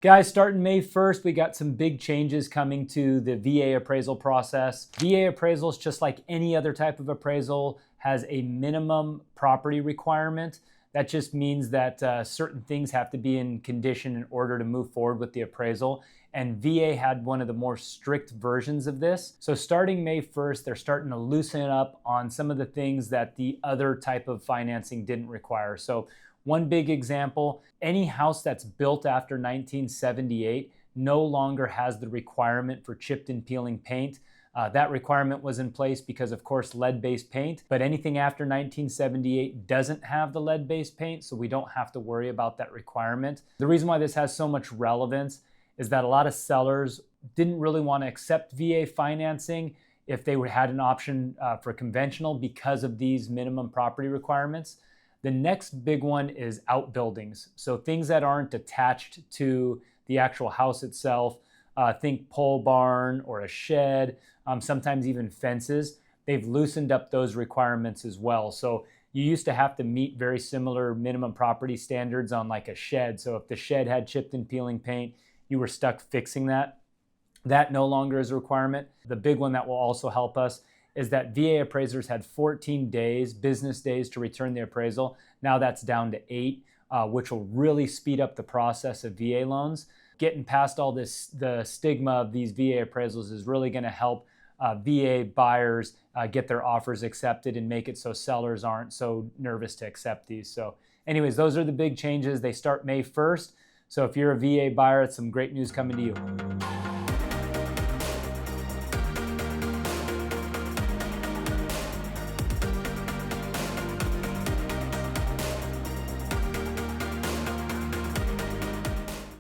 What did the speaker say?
Guys, starting May 1st, we got some big changes coming to the VA appraisal process. VA appraisals, just like any other type of appraisal, has a minimum property requirement. That just means that certain things have to be in condition in order to move forward with the appraisal. And VA had one of the more strict versions of this. So starting May 1st, they're starting to loosen up on some of the things that the other type of financing didn't require. So one big example, any house that's built after 1978 no longer has the requirement for chipped and peeling paint. That requirement was in place because, of course, lead-based paint, but anything after 1978 doesn't have the lead-based paint, so we don't have to worry about that requirement. The reason why this has so much relevance is that a lot of sellers didn't really want to accept VA financing if they had an option for conventional because of these minimum property requirements. The next big one is outbuildings. So things that aren't attached to the actual house itself. Think pole barn or a shed, sometimes even fences. They've loosened up those requirements as well. So you used to have to meet very similar minimum property standards on like a shed. So if the shed had chipped and peeling paint, you were stuck fixing that. That no longer is a requirement. The big one that will also help us is that VA appraisers had 14 days, business days, to return the appraisal. Now that's down to 8, which will really speed up the process of VA loans. Getting past all this, the stigma of these VA appraisals is really going to help VA buyers get their offers accepted and make it so sellers aren't so nervous to accept these. So anyways, those are the big changes. They start May 1st. So if you're a VA buyer, it's some great news coming to you.